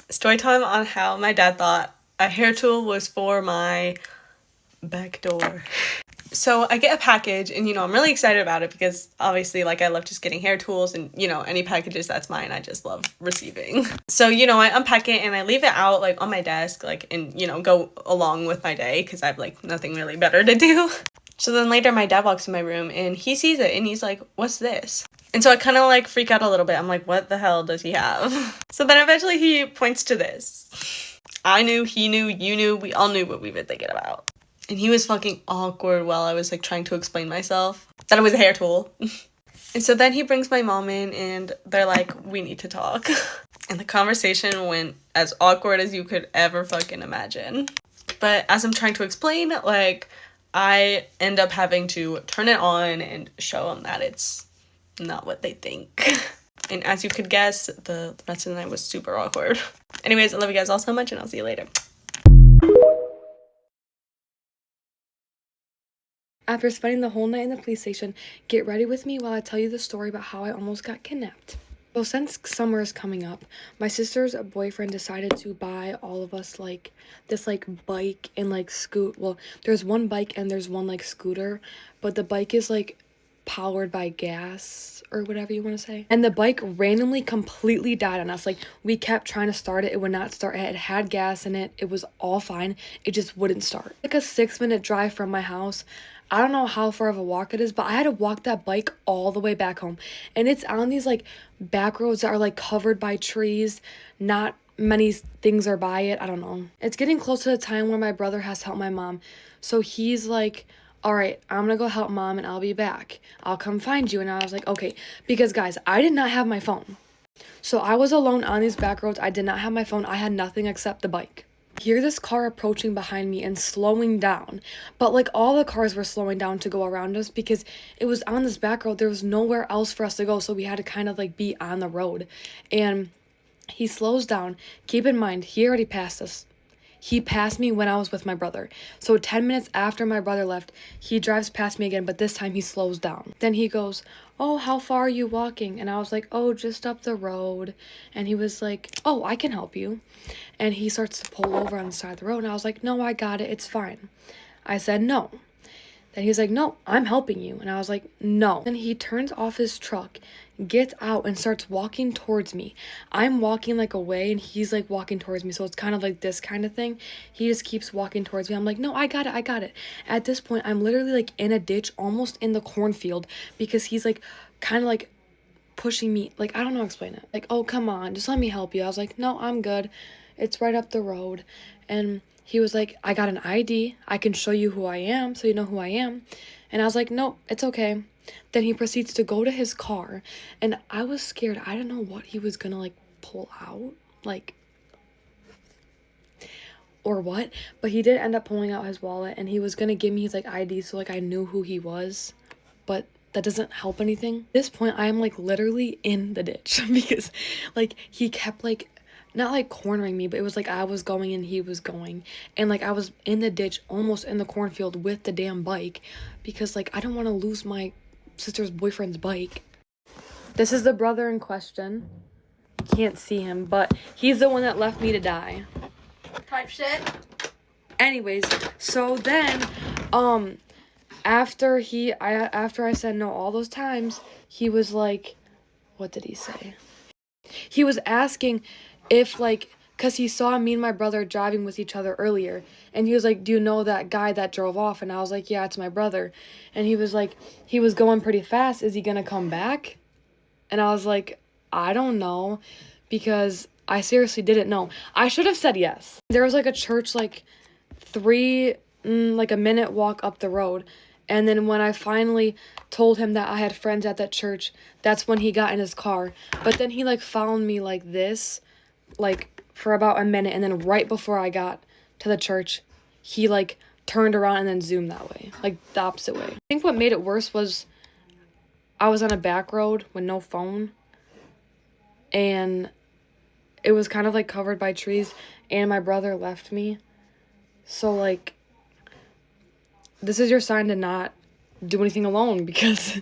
Story time on how my dad thought a hair tool was for my back door. So I get a package and, I'm really excited about it because obviously, I love just getting hair tools and, any packages that's mine, I just love receiving. So, I unpack it and I leave it out, on my desk, and, go along with my day because I have, nothing really better to do. So then later my dad walks in my room and he sees it and he's like, "What's this?" And so I kind of, freak out a little bit. I'm like, what the hell does he have? So then eventually he points to this. I knew, he knew, you knew, we all knew what we've been thinking about. And he was fucking awkward while I was, trying to explain myself that it was a hair tool. And so then he brings my mom in, and they're like, "We need to talk." And the conversation went as awkward as you could ever fucking imagine. But as I'm trying to explain, I end up having to turn it on and show them that it's not what they think. And as you could guess, the rest of the night was super awkward. Anyways, I love you guys all so much, and I'll see you later. After spending the whole night in the police station, get ready with me while I tell you the story about how I almost got kidnapped. So since summer is coming up, my sister's boyfriend decided to buy all of us this bike and scoot. Well, there's one bike and there's one scooter, but the bike is powered by gas or whatever you want to say. And the bike randomly completely died on us. We kept trying to start it. It would not start. It had gas in it. It was all fine. It just wouldn't start. A 6-minute drive from my house. I don't know how far of a walk it is, but I had to walk that bike all the way back home. And it's on these back roads that are covered by trees. Not many things are by it. I don't know. It's getting close to the time where my brother has to help my mom. So he's like, "All right, I'm gonna go help mom and I'll be back. I'll come find you." And I was like, okay. Because guys, I did not have my phone. So I was alone on these back roads. I did not have my phone. I had nothing except the bike. Hear this car approaching behind me and slowing down, but all the cars were slowing down to go around us because it was on this back road. There was nowhere else for us to go, so we had to kind of be on the road. And he slows down. Keep in mind, he already passed us. He passed me when I was with my brother. So 10 minutes after my brother left, he drives past me again, but this time he slows down. Then he goes, "Oh, how far are you walking?" And I was like, "Oh, just up the road." And he was like, "Oh, I can help you." And he starts to pull over on the side of the road. And I was like, "No, I got it. It's fine." I said, "No." Then he's like, "No, I'm helping you." And I was like, "No." Then he turns off his truck, gets out, and starts walking towards me. I'm walking away, and he's walking towards me. So it's kind of this kind of thing. He just keeps walking towards me. I'm like, "No, I got it. I got it." At this point, I'm literally in a ditch, almost in the cornfield, because he's kind of pushing me. I don't know how to explain it. "Oh, come on, just let me help you." I was like, "No, I'm good. It's right up the road." And he was like, "I got an ID. I can show you who I am so you know who I am." And I was like, "No, it's okay." Then he proceeds to go to his car, and I was scared. I didn't know what he was gonna pull out, or what, but he did end up pulling out his wallet, and he was gonna give me his ID so I knew who he was, but that doesn't help anything. At this point, I am literally in the ditch because he kept not cornering me, but it was I was going and he was going, and I was in the ditch, almost in the cornfield with the damn bike, because I don't want to lose my sister's boyfriend's bike. This is the brother in question. Can't see him, but he's the one that left me to die. Type shit. Anyways, so then after I said no all those times, he was like, what did he say? He was asking if because he saw me and my brother driving with each other earlier, and he was like, "Do you know that guy that drove off?" And I was like, "Yeah, it's my brother." And he was like, "He was going pretty fast. Is he gonna come back?" And I was like, "I don't know," because I seriously didn't know. I should have said yes. There was a church a minute walk up the road. And then when I finally told him that I had friends at that church, that's when he got in his car. But then he found me this, for about a minute, and then right before I got to the church, he turned around and then zoomed that way, the opposite way. I think what made it worse was I was on a back road with no phone, and it was kind of covered by trees, and my brother left me. So this is your sign to not do anything alone, because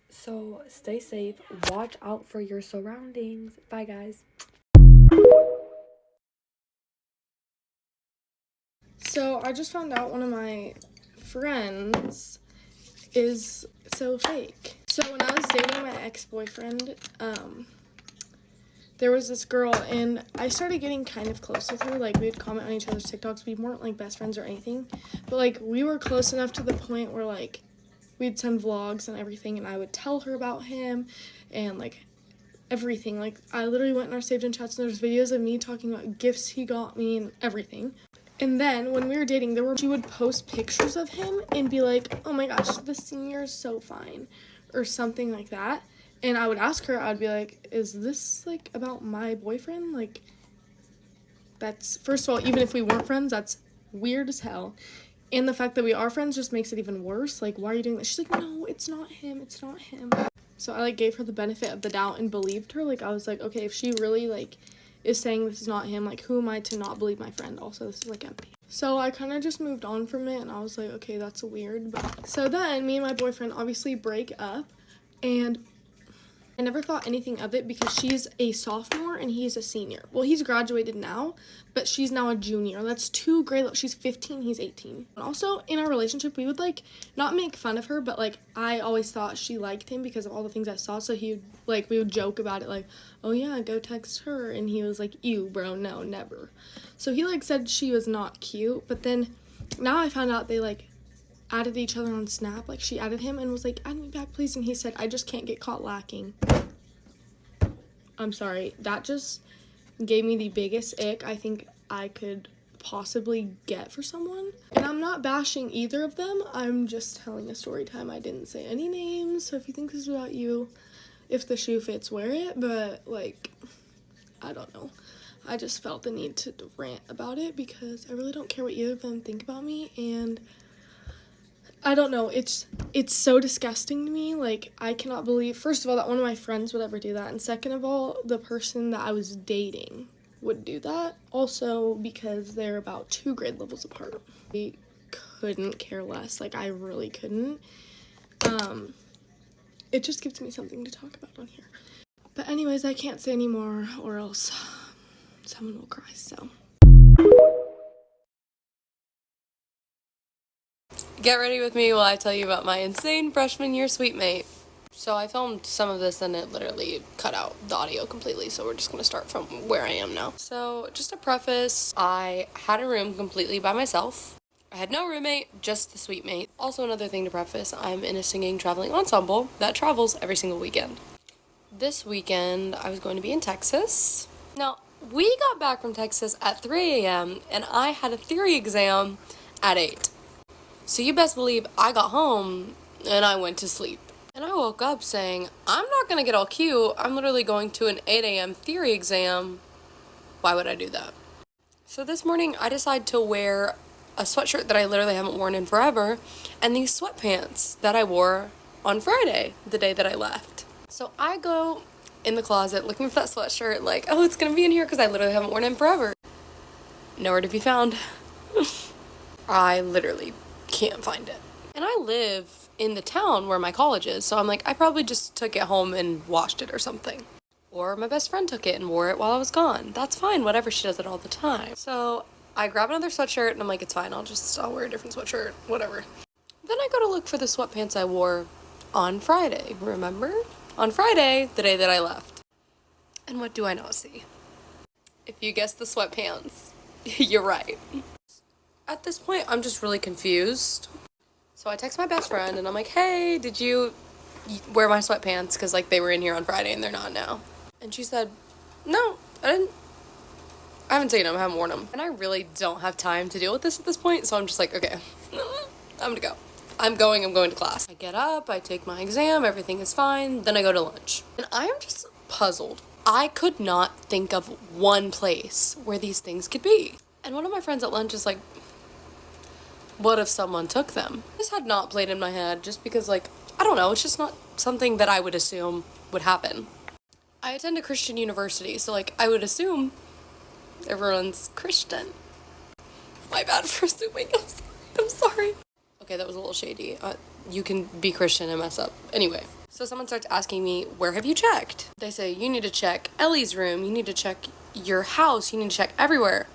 so stay safe, watch out for your surroundings. Bye guys. So I just found out one of my friends is so fake. So when I was dating my ex-boyfriend, there was this girl, and I started getting kind of close with her. Like, we'd comment on each other's TikToks. We weren't, like, best friends or anything. But, like, we were close enough to the point where, like, we'd send vlogs and everything, and I would tell her about him and, like, everything. Like, I literally went in our saved in chats, and there's videos of me talking about gifts he got me and everything. And then when we were dating, she would post pictures of him and be like, oh my gosh, the senior is so fine, or something like that. And I would ask her, I'd be like, is this, like, about my boyfriend? Like, that's, first of all, even if we weren't friends, that's weird as hell. And the fact that we are friends just makes it even worse. Like, why are you doing that? She's like, no, it's not him. It's not him. So I, like, gave her the benefit of the doubt and believed her. Like, I was like, okay, if she really, like, is saying this is not him, like, who am I to not believe my friend? Also, this is, like, empty. So I kind of just moved on from it, and I was like, okay, that's weird. But so then me and my boyfriend obviously break up, and I never thought anything of it because she's a sophomore and he's a senior. Well, he's graduated now, but she's now a junior. That's 2 grade levels. She's 15, he's 18. And also, in our relationship, we would, like, not make fun of her, but, like, I always thought she liked him because of all the things I saw. So he would, like, we would joke about it, like, oh, yeah, go text her. And he was like, ew, bro, no, never. So he, like, said she was not cute. But then now I found out they, like, added each other on Snap. Like, she added him and was like, add me back, please. And he said, I just can't get caught lacking. I'm sorry. That just gave me the biggest ick I think I could possibly get for someone. And I'm not bashing either of them. I'm just telling a story time. I didn't say any names. So if you think this is about you, if the shoe fits, wear it. But, like, I don't know. I just felt the need to rant about it because I really don't care what either of them think about me. And I don't know, it's so disgusting to me. Like, I cannot believe, first of all, that one of my friends would ever do that, and second of all, the person that I was dating would do that. Also, because they're about 2 grade levels apart. I couldn't care less. Like, I really couldn't. It just gives me something to talk about on here. But anyways, I can't say anymore or else someone will cry, so. Get ready with me while I tell you about my insane freshman year suite mate. So I filmed some of this and it literally cut out the audio completely, so we're just gonna start from where I am now. So just to preface, I had a room completely by myself. I had no roommate, just the suite mate. Also, another thing to preface, I'm in a singing traveling ensemble that travels every single weekend. This weekend, I was going to be in Texas. Now, we got back from Texas at 3 a.m. and I had a theory exam at 8. So you best believe I got home and I went to sleep. And I woke up saying, I'm not gonna get all cute. I'm literally going to an 8 a.m. theory exam. Why would I do that? So this morning I decided to wear a sweatshirt that I literally haven't worn in forever and these sweatpants that I wore on Friday, the day that I left. So I go in the closet looking for that sweatshirt like, oh, it's gonna be in here because I literally haven't worn it in forever. Nowhere to be found. I literally can't find it. And I live in the town where my college is, so I'm like, I probably just took it home and washed it or something. Or my best friend took it and wore it while I was gone. That's fine, whatever, she does it all the time. So I grab another sweatshirt and I'm like, it's fine, I'll wear a different sweatshirt, whatever. Then I go to look for the sweatpants I wore on Friday, remember? On Friday, the day that I left. And what do I not see? If you guessed the sweatpants, you're right. At this point, I'm just really confused. So I text my best friend and I'm like, hey, did you wear my sweatpants? Because, like, they were in here on Friday and they're not now. And she said, no, I didn't. I haven't seen them, I haven't worn them. And I really don't have time to deal with this at this point, so I'm just like, okay, I'm gonna go. I'm going to class. I get up, I take my exam, everything is fine, then I go to lunch. And I am just puzzled. I could not think of one place where these things could be. And one of my friends at lunch is like, what if someone took them? This had not played in my head just because, like, I don't know, it's just not something that I would assume would happen. I attend a Christian university, so, like, I would assume everyone's Christian. My bad for assuming. I'm sorry. Okay, that was a little shady. You can be Christian and mess up. Anyway, so someone starts asking me, where have you checked? They say, you need to check Ellie's room, you need to check your house, you need to check everywhere.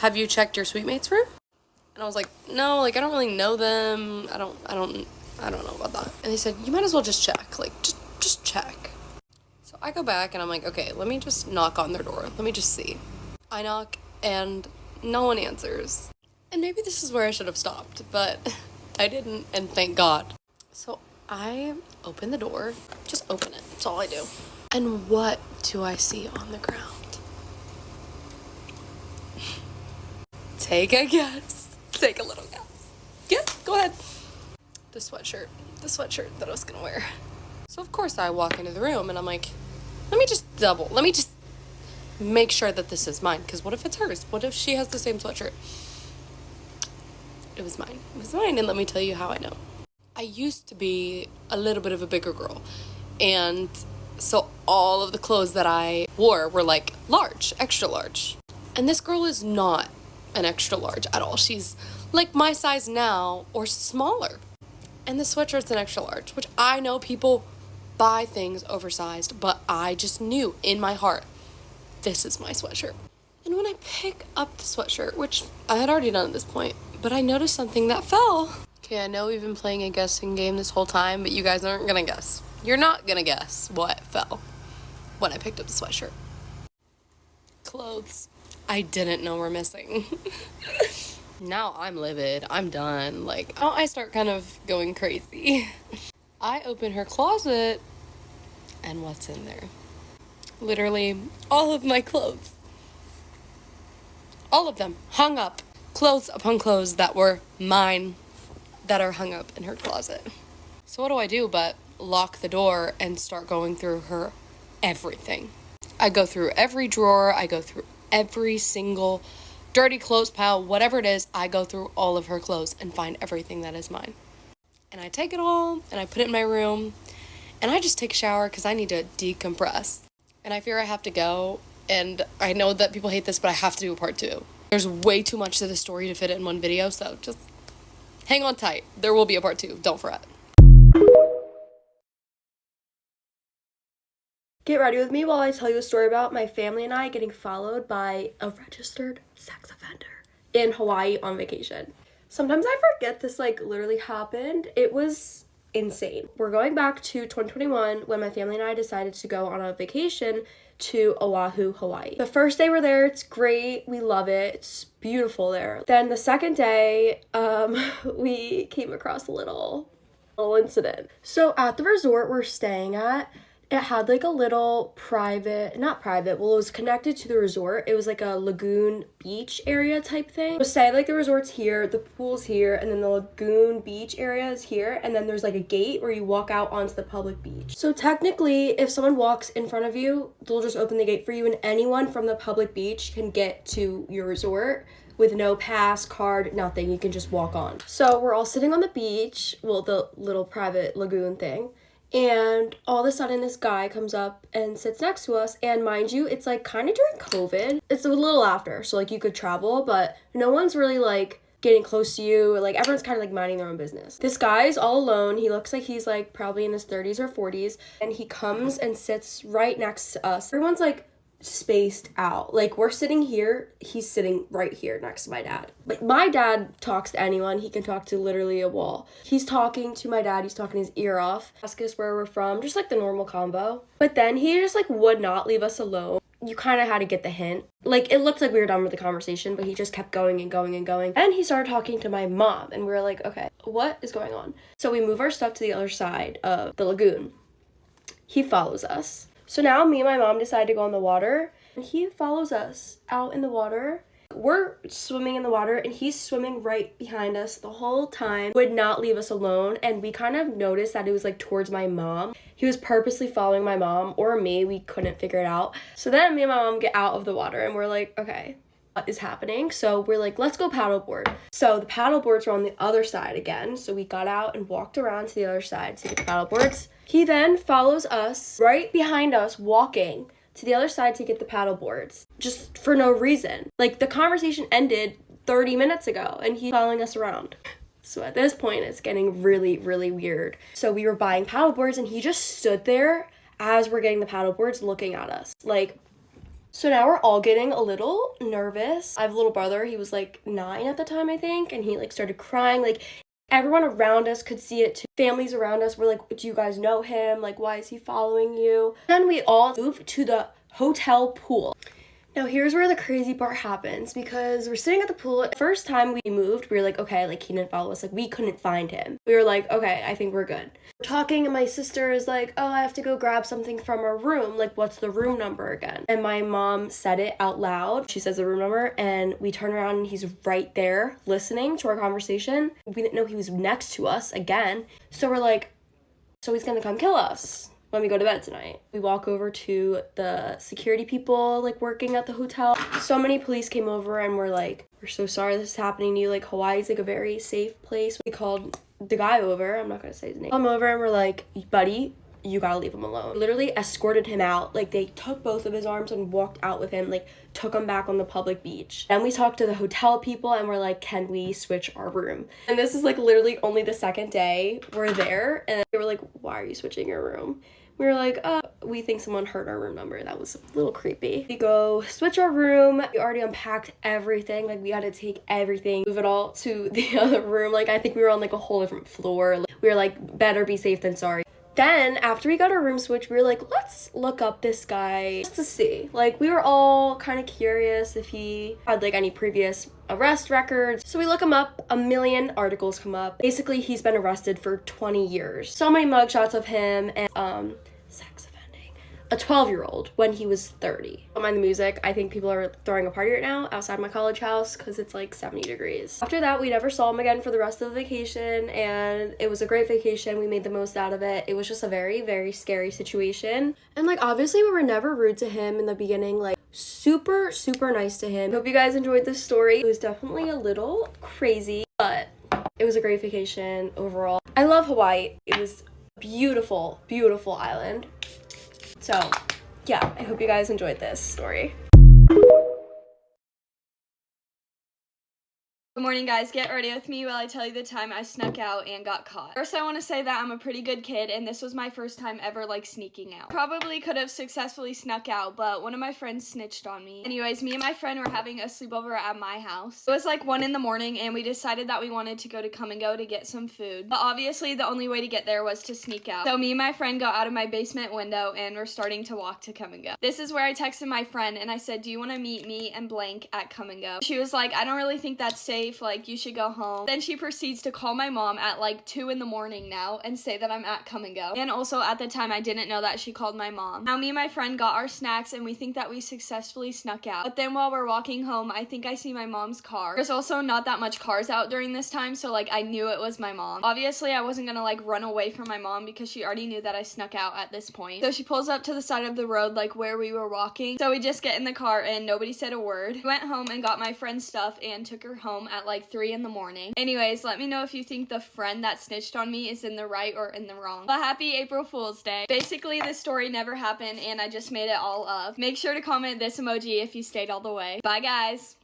Have you checked your suite mate's room? And I was like, no, like, I don't really know them. I don't know about that. And they said, you might as well just check. Like, just check. So I go back and I'm like, okay, let me just knock on their door. Let me just see. I knock and no one answers. And maybe this is where I should have stopped, but I didn't, and thank God. So I open the door. Just open it. That's all I do. And what do I see on the ground? Take a guess. Take a little guess. Yeah, go ahead. The sweatshirt that I was gonna wear. So of course I walk into the room and I'm like, let me just make sure that this is mine, because what if it's hers? What if she has the same sweatshirt? It was mine. It was mine, and let me tell you how I know. I used to be a little bit of a bigger girl, and so all of the clothes that I wore were like large, extra large. And this girl is not an extra large at all. She's like my size now or smaller. And the sweatshirt's an extra large, which I know people buy things oversized, but I just knew in my heart, this is my sweatshirt. And when I pick up the sweatshirt, which I had already done at this point, but I noticed something that fell. Okay, I know we've been playing a guessing game this whole time, but you guys aren't gonna guess. You're not gonna guess what fell when I picked up the sweatshirt. Clothes I didn't know were missing. Now I'm livid. I'm done. Like, I start kind of going crazy. I open her closet, and what's in there? Literally all of my clothes. All of them hung up. Clothes upon clothes that were mine that are hung up in her closet. So what do I do but lock the door and start going through her everything? I go through every drawer. I go through every single dirty clothes pile, whatever it is. I go through all of her clothes and find everything that is mine. And I take it all and I put it in my room and I just take a shower because I need to decompress. And I fear I have to go, and I know that people hate this, but I have to do a part 2. There's way too much to the story to fit it in one video, so just hang on tight. There will be a part 2. Don't fret. Get ready with me while I tell you a story about my family and I getting followed by a registered sex offender in Hawaii on vacation. Sometimes I forget this literally happened. It was insane. We're going back to 2021 when my family and I decided to go on a vacation to Oahu, Hawaii. The first day we're there, it's great. We love it. It's beautiful there. Then the second day, we came across a little incident. So at the resort we're staying at, it had a little not private, well, it was connected to the resort. It was a lagoon beach area type thing. So say the resort's here, the pool's here, and then the lagoon beach area is here, and then there's a gate where you walk out onto the public beach. So technically, if someone walks in front of you, they'll just open the gate for you, and anyone from the public beach can get to your resort with no pass, card, nothing. You can just walk on. So we're all sitting on the beach, well, the little private lagoon thing. And all of a sudden, this guy comes up and sits next to us. And mind you, it's kind of during COVID. It's a little after, so you could travel, but no one's really getting close to you. Everyone's kind of minding their own business. This guy's all alone. He looks like he's probably in his 30s or 40s. And he comes and sits right next to us. Everyone's spaced out. We're sitting here, he's sitting right here next to my dad. My dad talks to anyone. He can talk to literally a wall. He's talking to my dad, he's talking his ear off, ask us where we're from, just the normal combo. But then he just would not leave us alone. You kind of had to get the hint. It looked like we were done with the conversation, but he just kept going and going and going. And he started talking to my mom, and we were like, okay, what is going on? So we move our stuff to the other side of the lagoon. He follows us. So now me and my mom decide to go in the water, and he follows us out in the water. We're swimming in the water, and he's swimming right behind us the whole time, would not leave us alone. And we kind of noticed that it was towards my mom. He was purposely following my mom or me. We couldn't figure it out. So then me and my mom get out of the water, and we're like, okay, what is happening? So we're like, let's go paddleboard. So the paddle boards were on the other side again. So we got out and walked around to the other side to get the paddle boards. He then follows us right behind us, walking to the other side to get the paddle boards, just for no reason. The conversation ended 30 minutes ago, and he's following us around. So at this point, it's getting really, really weird. So we were buying paddle boards, and he just stood there as we're getting the paddle boards looking at us. So now we're all getting a little nervous. I have a little brother. He was like 9 at the time, I think, and he like started crying. Like everyone around us could see it too. Families around us were like, do you guys know him? Like, why is he following you? Then we all moved to the hotel pool. Now here's where the crazy part happens, because we're sitting at the pool. First time we moved, we were like, okay, like he didn't follow us. Like we couldn't find him. We were like, okay, I think we're good. We're talking and my sister is like, oh, I have to go grab something from our room. Like, what's the room number again? And my mom said it out loud. She says the room number and we turn around and he's right there listening to our conversation. We didn't know he was next to us again. So we're like, so he's gonna come kill us when we go to bed tonight. We walk over to the security people like working at the hotel. So many police came over and were like, we're so sorry this is happening to you. Like Hawaii's like a very safe place. We called the guy over, I'm not gonna say his name. Come over and we're like, buddy, you gotta leave him alone. Literally escorted him out. Like they took both of his arms and walked out with him, like took him back on the public beach. Then we talked to the hotel people and we're like, can we switch our room? And this is like literally only the second day we're there, and they were like, why are you switching your room? We were like, we think someone heard our room number. That was a little creepy. We go switch our room. We already unpacked everything. Like we had to take everything, move it all to the other room. Like I think we were on like a whole different floor. Like, we were like, better be safe than sorry. Then after we got our room switched, we were like, let's look up this guy just to see. Like we were all kind of curious if he had like any previous arrest records. So we look him up, a million articles come up. Basically, he's been arrested for 20 years. So many mugshots of him and sex offending a 12-year-old when he was 30. Don't mind the music. I think people are throwing a party right now outside my college house because it's like 70 degrees. After that, we never saw him again for the rest of the vacation, and it was a great vacation. We made the most out of it. It was just a very, very scary situation. And like obviously we were never rude to him in the beginning. Like super nice to him. Hope you guys enjoyed this story. It was definitely a little crazy, but it was a great vacation overall. I love Hawaii. It was a beautiful island. So yeah, I hope you guys enjoyed this story. Good morning, guys. Get ready with me while I tell you the time I snuck out and got caught. First, I want to say that I'm a pretty good kid, and this was my first time ever, like, sneaking out. Probably could have successfully snuck out, but one of my friends snitched on me. Anyways, me and my friend were having a sleepover at my house. It was like 1 a.m, and we decided that we wanted to go to Come and Go to get some food. But obviously, the only way to get there was to sneak out. So me and my friend got out of my basement window, and we're starting to walk to Come and Go. This is where I texted my friend, and I said, do you want to meet me and blank at Come and Go? She was like, I don't really think that's safe. Like, you should go home. Then she proceeds to call my mom at like 2 a.m. now and say that I'm at Come and Go. And also at the time I didn't know that she called my mom. Now me and my friend got our snacks and we think that we successfully snuck out. But then while we're walking home, I think I see my mom's car. There's also not that much cars out during this time, so like I knew it was my mom. Obviously I wasn't gonna like run away from my mom because she already knew that I snuck out at this point. So she pulls up to the side of the road like where we were walking. So we just get in the car and nobody said a word. We went home and got my friend's stuff and took her home at like 3 a.m. Anyways, let me know if you think the friend that snitched on me is in the right or in the wrong. But happy April Fool's Day. Basically, this story never happened and I just made it all up. Make sure to comment this emoji if you stayed all the way. Bye, guys.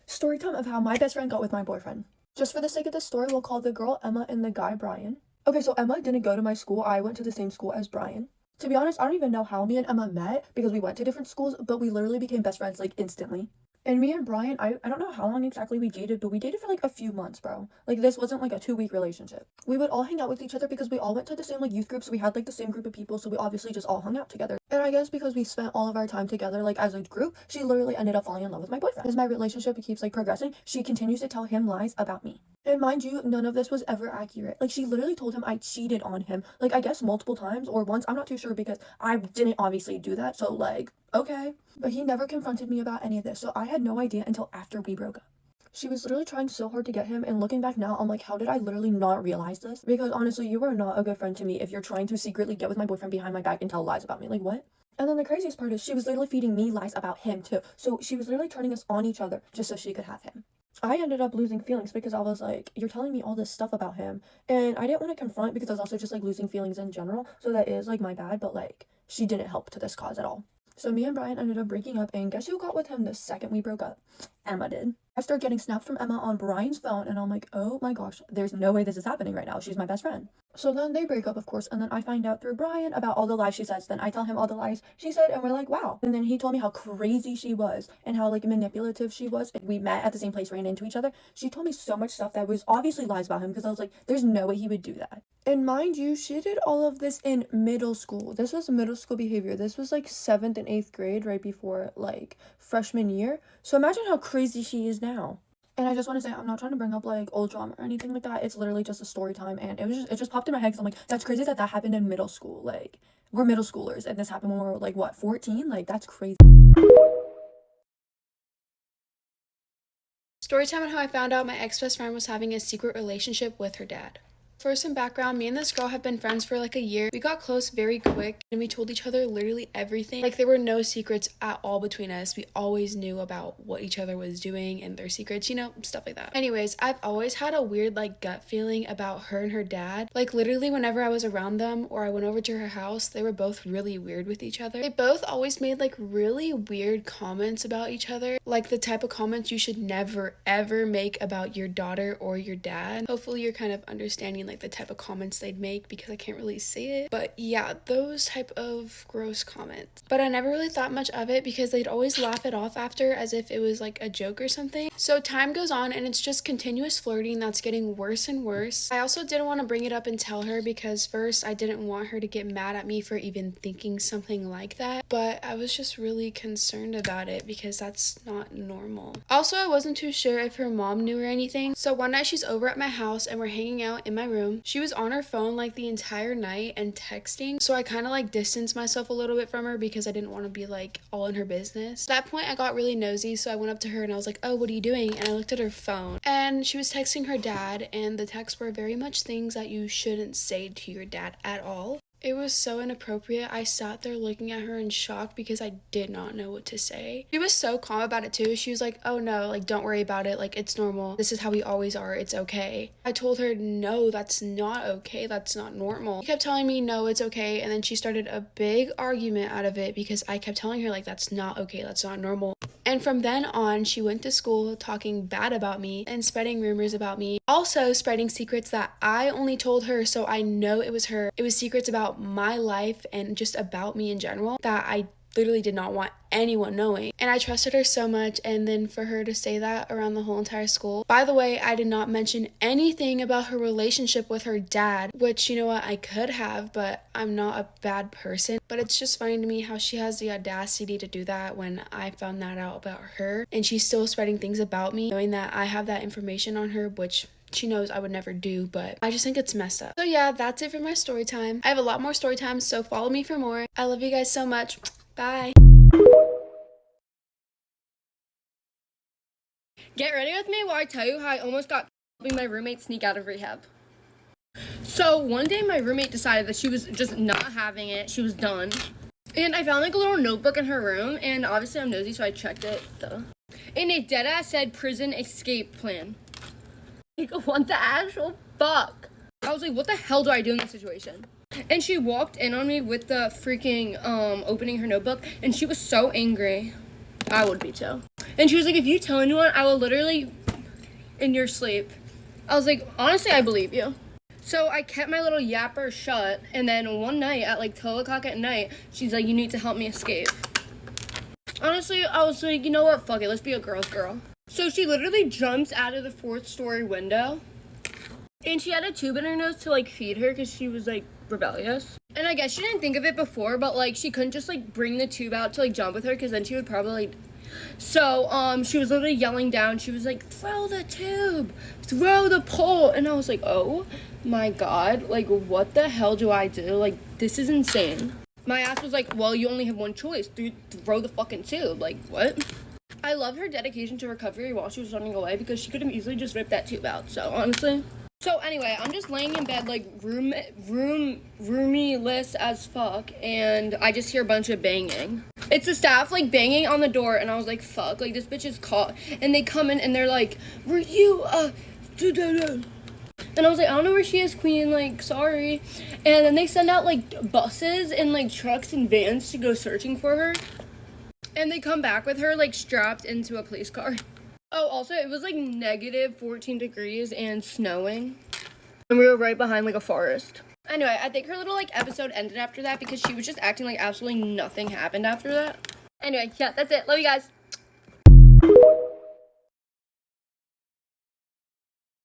Story time of how my best friend got with my boyfriend. Just for the sake of the story, we'll call the girl Emma and the guy Brian. Okay, so Emma didn't go to my school. I went to the same school as Brian. To be honest, I don't even know how me and Emma met because we went to different schools, but we literally became best friends like instantly. And me and Brian, I don't know how long exactly we dated, but we dated for like a few months, bro. Like this wasn't like a 2-week relationship. We would all hang out with each other because we all went to the same like youth groups. So we had like the same group of people, so we obviously just all hung out together. And I guess because we spent all of our time together like as a group, she literally ended up falling in love with my boyfriend. As my relationship keeps like progressing, she continues to tell him lies about me. And mind you, none of this was ever accurate. Like she literally told him I cheated on him, like I guess multiple times or once. I'm not too sure because I didn't obviously do that. So like, okay. But he never confronted me about any of this, so I had no idea until after we broke up. She was literally trying so hard to get him, and looking back now, I'm like, how did I literally not realize this? Because honestly, you are not a good friend to me if you're trying to secretly get with my boyfriend behind my back and tell lies about me. Like, what? And then the craziest part is she was literally feeding me lies about him too. So she was literally turning us on each other just so she could have him. I ended up losing feelings because I was like, you're telling me all this stuff about him. And I didn't want to confront because I was also just like losing feelings in general. So that is like my bad, but like she didn't help to this cause at all. So me and Brian ended up breaking up, and guess who got with him the second we broke up? Emma did. I start getting snaps from Emma on Brian's phone, and I'm like, oh my gosh, there's no way this is happening right now. She's my best friend. So then they break up, of course, and then I find out through Brian about all the lies she says. Then I tell him all the lies she said, and we're like, wow. And then he told me how crazy she was and how like manipulative she was. We met at the same place, ran into each other. She told me so much stuff that was obviously lies about him, because I was like, there's no way he would do that. And mind you, she did all of this in middle school. This was middle school behavior. This was like 7th and 8th grade, right before like freshman year. So imagine how crazy she is now. And I just want to say, I'm not trying to bring up like old drama or anything like that. It's literally just a story time, and it just popped in my head, because I'm like, that's crazy that happened in middle school. Like, we're middle schoolers, and this happened when we were like, what, 14? Like, that's crazy. Storytime on how I found out my ex-best friend was having a secret relationship with her dad. For some background, me and this girl have been friends for like a year. We got close very quick, and we told each other literally everything. Like, there were no secrets at all between us. We always knew about what each other was doing and their secrets, you know, stuff like that. Anyways, I've always had a weird like gut feeling about her and her dad. Like, literally whenever I was around them or I went over to her house, they were both really weird with each other. They both always made like really weird comments about each other, like the type of comments you should never ever make about your daughter or your dad. Hopefully you're kind of understanding like the type of comments they'd make, because I can't really say it, but yeah, those type of gross comments. But I never really thought much of it, because they'd always laugh it off after as if it was like a joke or something. So time goes on, and it's just continuous flirting that's getting worse and worse. I also didn't want to bring it up and tell her, because first I didn't want her to get mad at me for even thinking something like that, but I was just really concerned about it, because that's not normal. Also, I wasn't too sure if her mom knew or anything, so one night she's over at my house and we're hanging out in my room. She was on her phone like the entire night and texting, so I kind of like distanced myself a little bit from her, because I didn't want to be like all in her business. At that point I got really nosy, so I went up to her and I was like, oh, what are you doing? And I looked at her phone, and she was texting her dad, and the texts were very much things that you shouldn't say to your dad at all. It was so inappropriate. I sat there looking at her in shock, because I did not know what to say. She was so calm about it too. She was like, oh no, like, don't worry about it. Like, it's normal. This is how we always are. It's okay. I told her, no, that's not okay. That's not normal. She kept telling me, no, it's okay. And then she started a big argument out of it, because I kept telling her, like, that's not okay. That's not normal. And from then on, she went to school talking bad about me and spreading rumors about me. Also spreading secrets that I only told her, so I know it was her. It was secrets about my life and just about me in general that I literally did not want anyone knowing. And I trusted her so much, and then for her to say that around the whole entire school. By the way, I did not mention anything about her relationship with her dad, which, you know what, I could have, but I'm not a bad person. But it's just funny to me how she has the audacity to do that when I found that out about her, and she's still spreading things about me, knowing that I have that information on her, which she knows I would never do, but I just think it's messed up. So yeah, that's it for my story time. I have a lot more story times, so follow me for more. I love you guys so much. Bye. Get ready with me while I tell you how I almost got helping my roommate sneak out of rehab. So one day my roommate decided that she was just not having it. She was done. And I found like a little notebook in her room, and obviously I'm nosy, so I checked it. Duh. And it deadass said prison escape plan. Like, what the actual fuck? I was like, what the hell do I do in this situation? And she walked in on me with the freaking opening her notebook, and she was so angry. I would be too. And she was like, if you tell anyone, I will literally in your sleep. I was like, honestly, I believe you. So I kept my little yapper shut, and then one night at like 12 o'clock at night, she's like, you need to help me escape. Honestly, I was like, you know what, fuck it, let's be a girl's girl. So she literally jumps out of the 4th-story window, and she had a tube in her nose to like feed her because she was like rebellious. And I guess she didn't think of it before, but like she couldn't just like bring the tube out to like jump with her, because then she would probably so she was literally yelling down. She was like, throw the tube, throw the pole. And I was like, oh my god, like what the hell do I do? Like, this is insane. My ass was like, well, you only have one choice, throw the fucking tube. Like, what? I love her dedication to recovery while she was running away, because she could have easily just ripped that tube out. So honestly. So anyway, I'm just laying in bed like roomy-less as fuck, and I just hear a bunch of banging. It's the staff like banging on the door, and I was like, fuck, like this bitch is caught. And they come in and they're like, were you and I was like, I don't know where she is, queen, like, sorry. And then they send out like buses and like trucks and vans to go searching for her. And they come back with her like strapped into a police car. Oh, also, it was like negative 14 degrees and snowing. And we were right behind like a forest. Anyway, I think her little like episode ended after that because she was just acting like absolutely nothing happened after that. Anyway, yeah, that's it. Love you guys.